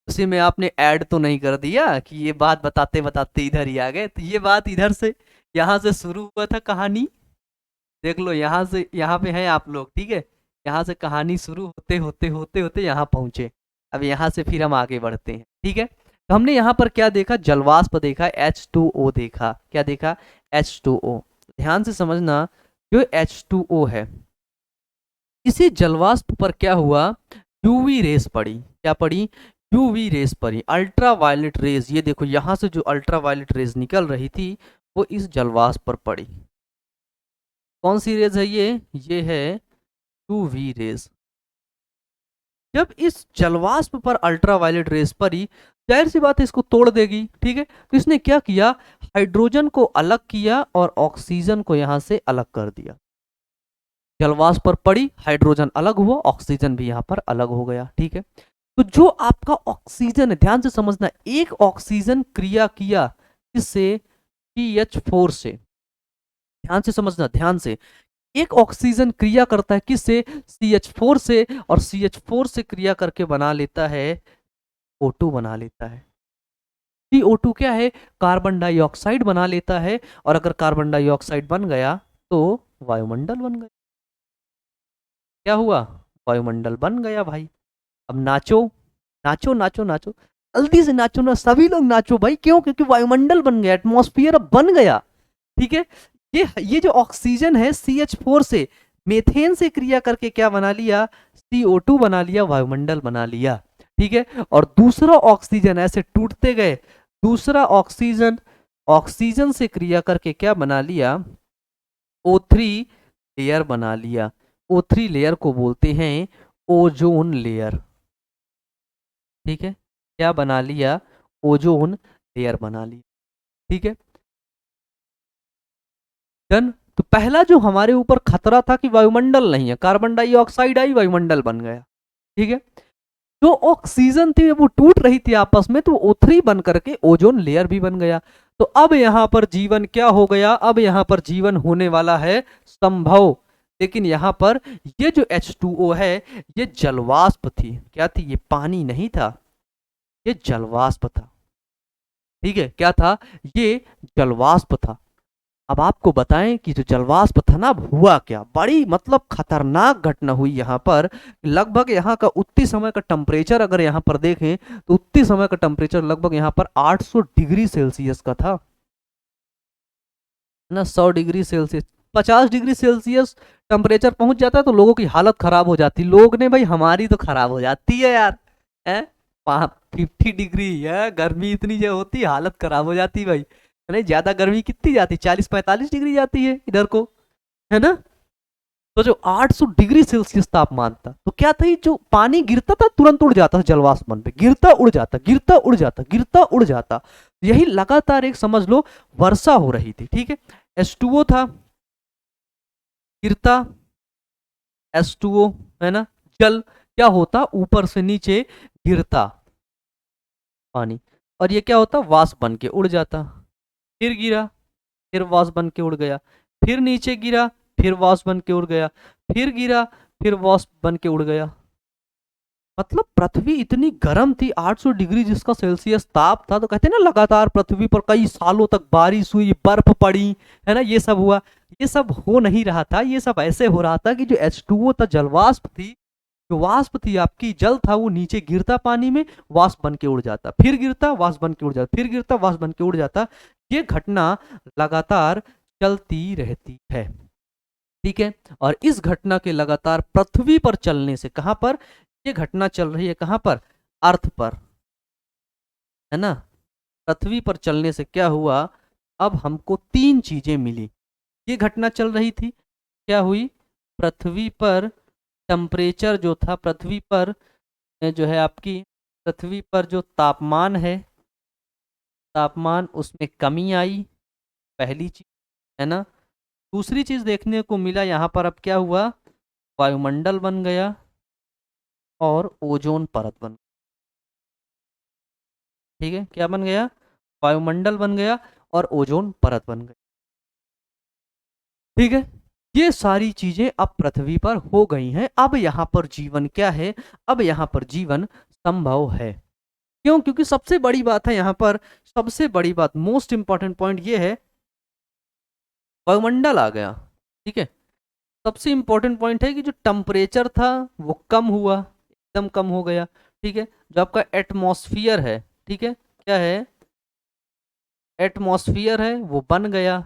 उसी में आपने ऐड तो नहीं कर दिया कि ये बात बताते बताते इधर ही आ गए। तो ये बात इधर से, यहाँ से शुरू हुआ था कहानी, देख लो यहाँ से, यहाँ पे हैं आप लोग, ठीक है, यहाँ से कहानी शुरू होते होते होते होते यहाँ पहुंचे। अब यहाँ से फिर हम आगे बढ़ते हैं, ठीक है। तो हमने यहाँ पर क्या देखा, जलवाष्प देखा, H2O देखा, क्या देखा, H2O। ध्यान से समझना, जो H2O है, इसी जलवाष्प पर क्या हुआ, यूवी रेस पड़ी, क्या पड़ी, यूवी रेस पड़ी, अल्ट्रा वायलेट रेज। ये देखो यहाँ से जो अल्ट्रा वायलेट रेज निकल रही थी वो इस जलवाष्प पर पड़ी। कौन सी रेज है ये है यूवी रेज। जब इस जलवाष्प पर अल्ट्रा वायलेट रेज पड़ी, जाहिर सी बात है इसको तोड़ देगी, ठीक है। तो इसने क्या किया, हाइड्रोजन को अलग किया और ऑक्सीजन को यहां से अलग कर दिया। जलवाष्प पर पड़ी, हाइड्रोजन अलग हुआ, ऑक्सीजन भी यहाँ पर अलग हो गया, ठीक है। तो जो आपका ऑक्सीजन है, ध्यान से समझना, एक ऑक्सीजन क्रिया किया किससे, CH4 से, ध्यान से समझना, ध्यान से, एक ऑक्सीजन क्रिया करता है किससे, CH4 से, और CH4 से क्रिया करके बना लेता है O2, बना लेता है। CO2 क्या है, कार्बन डाइऑक्साइड बना लेता है, और अगर कार्बन डाइऑक्साइड बन गया तो वायुमंडल बन गया। क्या हुआ, वायुमंडल बन गया भाई। अब नाचो नाचो नाचो नाचो, जल्दी से नाचो ना, सभी लोग नाचो भाई, क्यों, क्योंकि वायुमंडल बन गया, एटमॉस्फेयर अब बन गया, ठीक है। ये जो ऑक्सीजन है CH4 से मेथेन से क्रिया करके क्या बना लिया, CO2 बना लिया, वायुमंडल बना लिया, ठीक है। और दूसरा ऑक्सीजन ऐसे टूटते गए, दूसरा ऑक्सीजन, ऑक्सीजन से क्रिया करके क्या बना लिया, O3 लेयर बना लिया। O3 लेयर को बोलते हैं ओजोन लेयर, ठीक है, क्या बना लिया, ओजोन लेयर बना लिया, ठीक है, डन। तो पहला जो हमारे ऊपर खतरा था कि वायुमंडल नहीं है, कार्बन डाइऑक्साइड आई, वायुमंडल बन गया, ठीक है। जो ऑक्सीजन थी वो टूट रही थी आपस में, तो O3 बन करके ओजोन लेयर भी बन गया। तो अब यहां पर जीवन क्या हो गया, अब यहां पर जीवन होने वाला है संभव। लेकिन यहां पर ये जो H2O है, ये जलवाष्प थी, क्या थी, ये पानी नहीं था, ये जलवाष्प था, ठीक है, क्या था, ये जलवाष्प था। अब आपको बताएं कि जो जलवाष्प था ना, अब हुआ क्या, बड़ी मतलब खतरनाक घटना हुई यहाँ पर। लगभग यहाँ का उतनी समय का टेम्परेचर अगर यहाँ पर देखें तो उतनी समय का टेम्परेचर लगभग यहाँ पर 800 डिग्री सेल्सियस का था। ना 100 degree Celsius, 50 degree Celsius temperature पहुंच जाता है तो लोगों की हालत खराब हो जाती। लोग ने भाई, हमारी तो खराब हो जाती है यार। है 50 डिग्री है गर्मी, इतनी जो होती है हालत खराब हो जाती भाई। नहीं ज्यादा गर्मी कितनी जाती, 40-45 डिग्री जाती है इधर को, है ना। तो जो 800 डिग्री सेल्सियस तापमान था, तो क्या था, ये जो पानी गिरता था तुरंत उड़ जाता था जलवाष्पन पे, गिरता उड़ जाता, गिरता उड़ जाता, गिरता उड़ जाता। यही लगातार एक समझ लो वर्षा हो रही थी, ठीक है। H2O था, गिरता, H2O, है ना। जल क्या होता, ऊपर से नीचे गिरता पानी, और ये क्या होता, वाष्प बन के उड़ जाता। फिर गिरा, फिर वाष्प बन के उड़ गया, फिर नीचे गिरा, फिर वाष्प बन के उड़ गया, फिर गिरा, फिर वाष्प बन के उड़ गया। मतलब पृथ्वी इतनी गर्म थी, 800 डिग्री जिसका सेल्सियस ताप था, तो कहते हैं ना लगातार पृथ्वी पर कई सालों तक बारिश हुई, बर्फ पड़ी, है ना, ये सब हुआ। ये सब हो नहीं रहा था, ये सब ऐसे हो रहा था कि जो H2O था, जलवाष्प थी, जो वाष्प थी आपकी, जल था, वो नीचे गिरता पानी में, वाष्प बन के उड़ जाता, फिर गिरता वाष्प बन के उड़ जाता, फिर गिरता वाष्प बन के उड़ जाता। ये घटना लगातार चलती रहती है, ठीक है। और इस घटना के लगातार पृथ्वी पर चलने से, कहां पर ये घटना चल रही है, कहां पर, अर्थ पर, है ना। पृथ्वी पर चलने से क्या हुआ, अब हमको तीन चीजें मिली। ये घटना चल रही थी, क्या हुई, पृथ्वी पर टेम्परेचर जो था, पृथ्वी पर जो है आपकी, पृथ्वी पर जो तापमान है, तापमान उसमें कमी आई, पहली चीज, है ना। दूसरी चीज देखने को मिला यहाँ पर, अब क्या हुआ, वायुमंडल बन गया और ओजोन परत बन, ठीक है, क्या बन गया, वायुमंडल बन गया और ओजोन परत बन गई, ठीक है। ये सारी चीजें अब पृथ्वी पर हो गई हैं, अब यहाँ पर जीवन क्या है, अब यहाँ पर जीवन संभव है। क्यों, क्योंकि सबसे बड़ी बात है यहाँ पर, सबसे बड़ी बात, मोस्ट इंपॉर्टेंट पॉइंट ये है, वायुमंडल आ गया, ठीक है। सबसे इंपॉर्टेंट पॉइंट है कि जो टेम्परेचर था वो कम हुआ, एकदम कम हो गया, ठीक है। जो आपका एटमॉस्फियर है, ठीक है, क्या है, एटमॉस्फियर है, वो बन गया,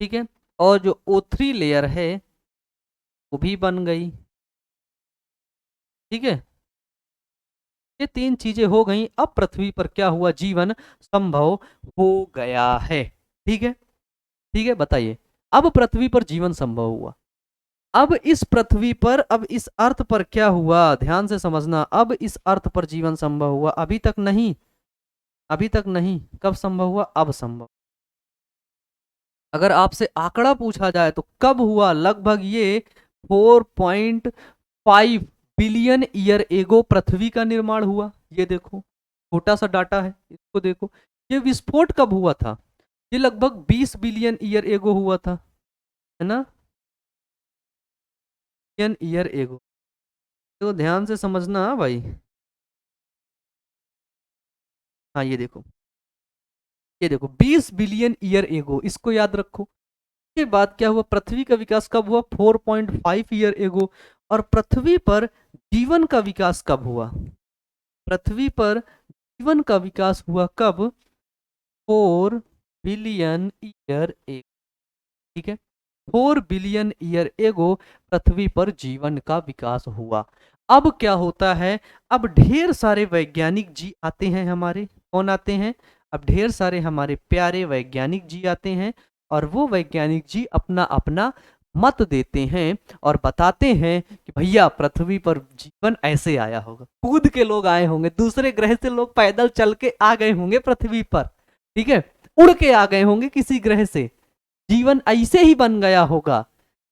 ठीक है। और जो O3 लेयर है वो भी बन गई, ठीक है। ये तीन चीजें हो गई, अब पृथ्वी पर क्या हुआ, जीवन संभव हो गया है, ठीक है। ठीक है, बताइए, अब पृथ्वी पर जीवन संभव हुआ। अब इस पृथ्वी पर, अब इस अर्थ पर क्या हुआ, ध्यान से समझना, अब इस अर्थ पर जीवन संभव हुआ, अभी तक नहीं, अभी तक नहीं, कब संभव हुआ, अब संभव। अगर आपसे आंकड़ा पूछा जाए तो कब हुआ, लगभग ये 4.5 बिलियन ईयर एगो पृथ्वी का निर्माण हुआ। ये देखो, छोटा सा डाटा है, इसको देखो। ये विस्फोट कब हुआ था, ये लगभग 20 बिलियन ईयर एगो हुआ था, है ना, बिलियन ईयर एगो। तो ध्यान से समझना हाँ भाई। हाँ ये देखो 20 बिलियन ईयर एगो, इसको याद रखो। के बाद क्या हुआ, पृथ्वी का विकास कब हुआ, 4.5 ईयर एगो। और पृथ्वी पर जीवन का विकास कब हुआ, पृथ्वी पर जीवन का विकास हुआ कब, 4 बिलियन ईयर एगो, ठीक है। 4 बिलियन ईयर एगो पृथ्वी पर जीवन का विकास हुआ। अब क्या होता है, अब ढेर सारे वैज्ञानिक जी आते हैं हमारे, कौन आते हैं, अब ढेर सारे हमारे प्यारे वैज्ञानिक जी आते हैं, और वो वैज्ञानिक जी अपना अपना मत देते हैं और बताते हैं कि भैया पृथ्वी पर जीवन ऐसे आया होगा, कूद के लोग आए होंगे, दूसरे ग्रह से लोग पैदल चल के आ गए होंगे पृथ्वी पर, ठीक है, उड़ के आ गए होंगे किसी ग्रह से, जीवन ऐसे ही बन गया होगा,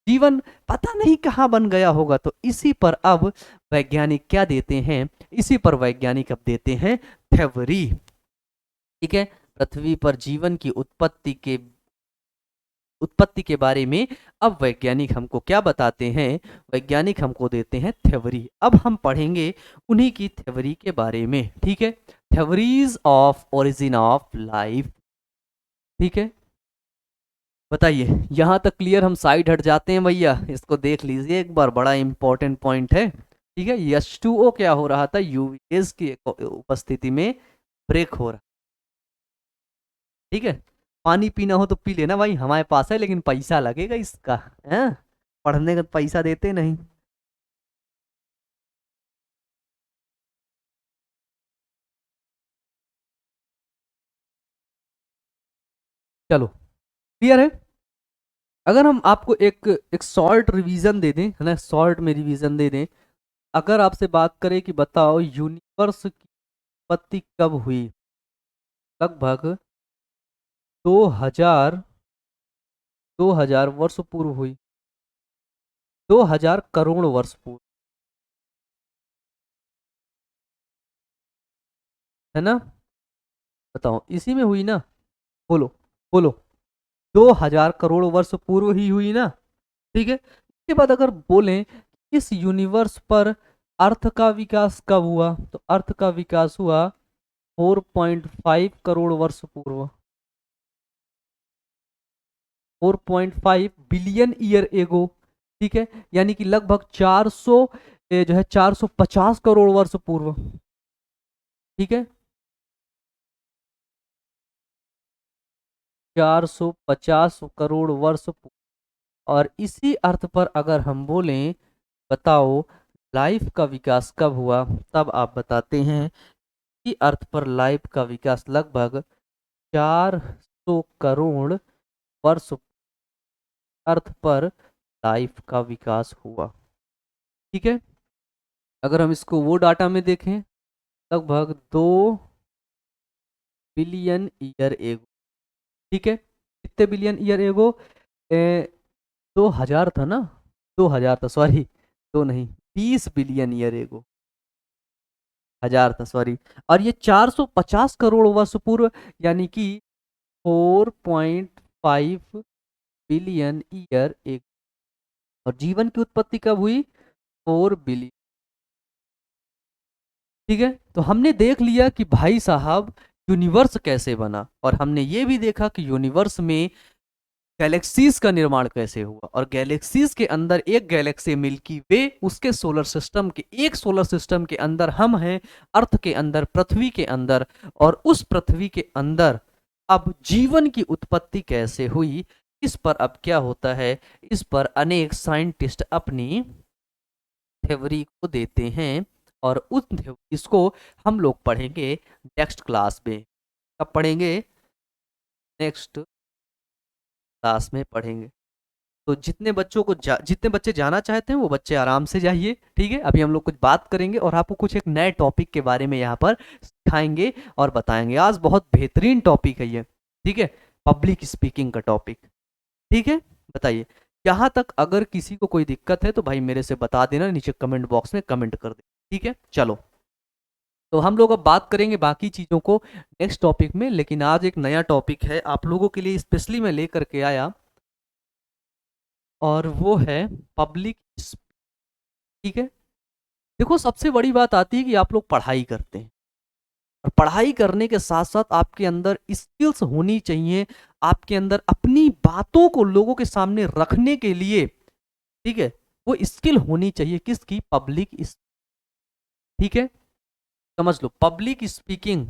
जीवन पता नहीं कहाँ बन गया होगा। तो इसी पर अब वैज्ञानिक क्या देते हैं, इसी पर वैज्ञानिक अब देते हैं थ्योरी, ठीक है। पृथ्वी पर जीवन की उत्पत्ति के बारे में अब वैज्ञानिक हमको क्या बताते हैं, वैज्ञानिक हमको देते हैं थ्योरी। अब हम पढ़ेंगे उन्हीं की थ्योरी के बारे में, ठीक है, theories of origin of life, ठीक है। बताइए, यहाँ तक क्लियर, हम साइड हट जाते हैं भैया, इसको देख लीजिए एक बार, बड़ा इंपॉर्टेंट पॉइंट है, ठीक है। H2O क्या हो रहा था, यूवीएस की उपस्थिति में ब्रेक हो रहा, ठीक है। पानी पीना हो तो पी लेना भाई, हमारे पास है, लेकिन पैसा लगेगा इसका। है, पढ़ने का पैसा देते नहीं। चलो, क्लियर है। अगर हम आपको एक एक शॉर्ट रिवीजन दे दें, है ना, शॉर्ट में रिवीजन दे दें। अगर आपसे बात करें कि बताओ यूनिवर्स की उत्पत्ति कब हुई, लगभग 2000 2000 वर्ष पूर्व हुई। 2000 करोड़ वर्ष पूर्व, है ना। बताओ इसी में हुई ना। बोलो, बोलो। 2000 करोड़ वर्ष पूर्व ही हुई ना। ठीक है, इसके बाद अगर बोलें इस यूनिवर्स पर अर्थ का विकास कब हुआ, तो अर्थ का विकास हुआ 4.5 करोड़ वर्ष पूर्व। 4.5 बिलियन ईयर एगो। ठीक है, यानी कि लगभग 400 जो है 450 करोड़ वर्ष पूर्व। ठीक है, 450 करोड़ वर्ष पूर्व। और इसी अर्थ पर अगर हम बोलें, बताओ लाइफ का विकास कब हुआ, तब आप बताते हैं कि अर्थ पर लाइफ का विकास लगभग 400 करोड़ वर्ष अर्थ पर लाइफ का विकास हुआ। ठीक है, अगर हम इसको वो डाटा में देखें, लगभग 2 बिलियन ईयर एगो। ठीक है, कितने बिलियन ईयर एगो? 2000 था ना, 2000 था, सॉरी, दो नहीं, 20 बिलियन ईयर एगो। 1000 था, सॉरी। और ये 450 करोड़ वर्ष पूर्व, यानी कि 4.5 बिलियन ईयर एगो। और जीवन की उत्पत्ति कब हुई? 4 बिलियन। ठीक है, तो हमने देख लिया कि भाई साहब यूनिवर्स कैसे बना, और हमने ये भी देखा कि यूनिवर्स में गैलेक्सीज का निर्माण कैसे हुआ, और गैलेक्सीज के अंदर एक गैलेक्सी मिल्की वे, उसके सोलर सिस्टम के एक सोलर सिस्टम के अंदर हम हैं, अर्थ के अंदर, पृथ्वी के अंदर। और उस पृथ्वी के अंदर अब जीवन की उत्पत्ति कैसे हुई, इस पर अब क्या होता है, इस पर अनेक साइंटिस्ट अपनी थ्योरी को देते हैं। और उस थ्योरीज को हम लोग पढ़ेंगे नेक्स्ट क्लास में। कब पढ़ेंगे? नेक्स्ट क्लास में पढ़ेंगे। तो जितने बच्चों को जितने बच्चे जाना चाहते हैं वो बच्चे आराम से जाइए। ठीक है, अभी हम लोग कुछ बात करेंगे और आपको कुछ एक नए टॉपिक के बारे में यहाँ पर सिखाएंगे और बताएंगे। आज बहुत बेहतरीन टॉपिक है ये। ठीक है, पब्लिक स्पीकिंग का टॉपिक। ठीक है, बताइए। यहाँ तक अगर किसी को कोई दिक्कत है तो भाई मेरे से बता देना, नीचे कमेंट बॉक्स में कमेंट कर दे। ठीक है, चलो। तो हम लोग अब बात करेंगे बाकी चीज़ों को नेक्स्ट टॉपिक में, लेकिन आज एक नया टॉपिक है आप लोगों के लिए, स्पेशली मैं लेकर के आया, और वो है पब्लिक। ठीक है, देखो सबसे बड़ी बात आती है कि आप लोग पढ़ाई करते हैं, और पढ़ाई करने के साथ साथ आपके अंदर स्किल्स होनी चाहिए, आपके अंदर अपनी बातों को लोगों के सामने रखने के लिए। ठीक है, वो स्किल होनी चाहिए, किसकी? पब्लिक। ठीक है, समझ लो पब्लिक स्पीकिंग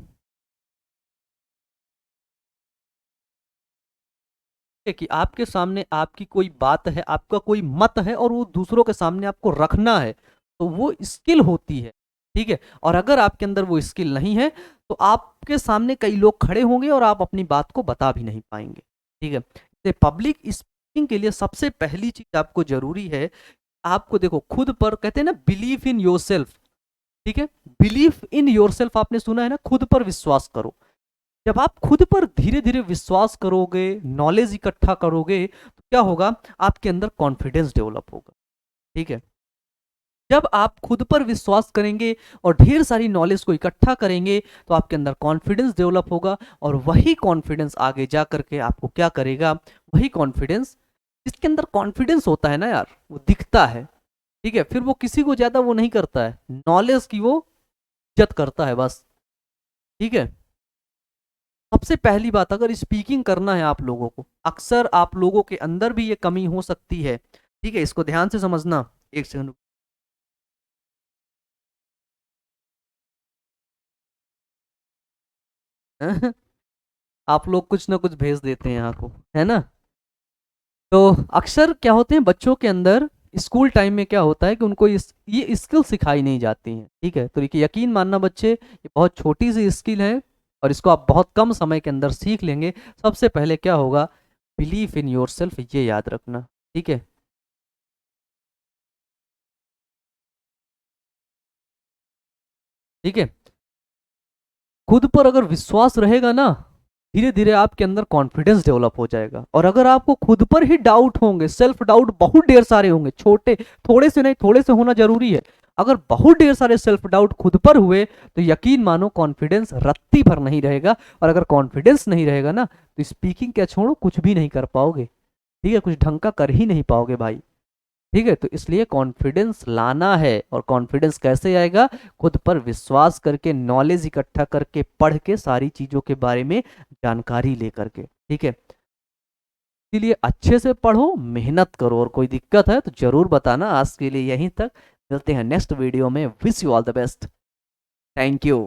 है कि आपके सामने आपकी कोई बात है, आपका कोई मत है, और वो दूसरों के सामने आपको रखना है, तो वो स्किल होती है। ठीक है, और अगर आपके अंदर वो स्किल नहीं है तो आपके सामने कई लोग खड़े होंगे और आप अपनी बात को बता भी नहीं पाएंगे। ठीक है, तो पब्लिक स्पीकिंग के लिए सबसे पहली चीज आपको जरूरी है, आपको देखो खुद पर, कहते हैं ना बिलीव इन योरसेल्फ। ठीक है, बिलीव इन योरसेल्फ आपने सुना है ना, खुद पर विश्वास करो। जब आप खुद पर धीरे धीरे विश्वास करोगे, नॉलेज इकट्ठा करोगे, तो क्या होगा, आपके अंदर कॉन्फिडेंस डेवलप होगा। ठीक है, जब आप खुद पर विश्वास करेंगे और ढेर सारी नॉलेज को इकट्ठा करेंगे, तो आपके अंदर कॉन्फिडेंस डेवलप होगा, और वही कॉन्फिडेंस आगे जा करके आपको क्या करेगा, वही कॉन्फिडेंस, जिसके अंदर कॉन्फिडेंस होता है ना यार, वो दिखता है। ठीक है, फिर वो किसी को ज्यादा वो नहीं करता है, नॉलेज की वो इज्जत करता है बस। ठीक है, सबसे पहली बात, अगर स्पीकिंग करना है आप लोगों को, अक्सर आप लोगों के अंदर भी ये कमी हो सकती है। ठीक है, इसको ध्यान से समझना। एक सेकंड। आप लोग कुछ ना कुछ भेज देते हैं यहाँ को, है ना। तो अक्सर क्या होते हैं बच्चों के अंदर, स्कूल टाइम में क्या होता है कि उनको ये स्किल सिखाई नहीं जाती हैं, ठीक है। तो देखिए यकीन मानना बच्चे, ये बहुत छोटी सी स्किल है और इसको आप बहुत कम समय के अंदर सीख लेंगे। सबसे पहले क्या होगा, बिलीव इन योर सेल्फ, ये याद रखना, ठीक है। ठीक है, खुद पर अगर विश्वास रहेगा ना, धीरे धीरे आपके अंदर कॉन्फिडेंस डेवलप हो जाएगा। और अगर आपको खुद पर ही डाउट होंगे, सेल्फ डाउट बहुत ढेर सारे होंगे, छोटे थोड़े से नहीं, थोड़े से होना जरूरी है। अगर बहुत ढेर सारे सेल्फ डाउट खुद पर हुए तो यकीन मानो कॉन्फिडेंस रत्ती भर नहीं रहेगा। और अगर कॉन्फिडेंस नहीं रहेगा ना, तो स्पीकिंग क्या छोड़ो, कुछ भी नहीं कर पाओगे, ठीक है, कुछ ढंग का कर ही नहीं पाओगे भाई। ठीक है, तो इसलिए कॉन्फिडेंस लाना है। और कॉन्फिडेंस कैसे आएगा, खुद पर विश्वास करके, नॉलेज इकट्ठा करके, पढ़ के, सारी चीजों के बारे में जानकारी लेकर के, ठीक है। इसीलिए अच्छे से पढ़ो, मेहनत करो, और कोई दिक्कत है तो जरूर बताना। आज के लिए यहीं तक, मिलते हैं नेक्स्ट वीडियो में। Wish you all the best. Thank you.